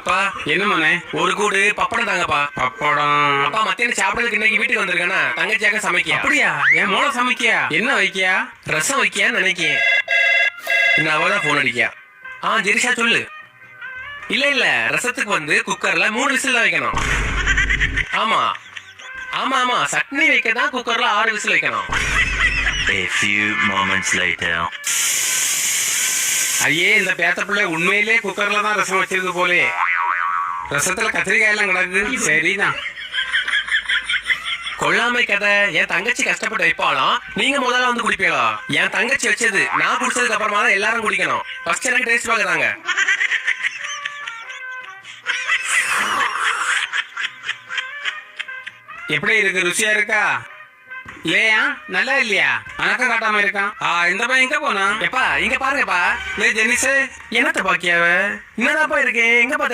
அப்பா என்ன மோனே? ஒரு கூடு பப்படம் தாங்கப்பா. பப்படம். அப்பா மத்தியானம் சாப்பிடறதுக்கு இன்னைக்கு வீட்டுக்கு வந்திருக்கேனா தங்கச்சியாக சமைக்கியா? அப்படியா? என் மூளை சமைக்கியா? என்ன வைக்கியா? ரசம் வைக்கியான்னு நினைக்கேன். நான் அவதான் போன் அடிக்கியா. ஜெரிஷா சொல்லு. இல்ல ரசத்துக்கு வந்து குக்கர்ல 3 விசில் தான் வைக்கணும். ஆமா ஆமா ஆமா சட்னி வைக்க தான் குக்கர்ல 6 விசில் வைக்கணும். A few moments later. ஐயே, இந்த பேத்த பிள்ளை உண்மையிலே குக்கர்ல தான் ரசம் வச்சிருக்கு போலே. ரசத்துல கத்திரிக்காய் எல்லாம் கிடக்கு. சரிதான். கொள்ளாமை கதை. என் தங்கச்சி கஷ்டப்பட்டு வைப்பாளாம், நீங்க முதல்ல வந்து குடிப்பீங்களா? என் தங்கச்சி வச்சது நான் குடிச்சதுக்கு அப்புறமா தான் எல்லாரும் குடிக்கணும். ஃபர்ஸ்ட் எனக்கு டேஸ்ட் பார்க்கறாங்க. எப்படி இருக்கு? ருசியா இருக்கா இல்லையா? நல்லா இல்லையா? அணக்கம் காட்டாம இருக்கான். இந்த பையன் எங்க போனா? எப்பா இங்க பாருங்கப்பா. ஜெனிஸ், என்னத்த பாக்கியாவ? என்னதாப்பா இருக்கேன்? எங்க பார்த்தா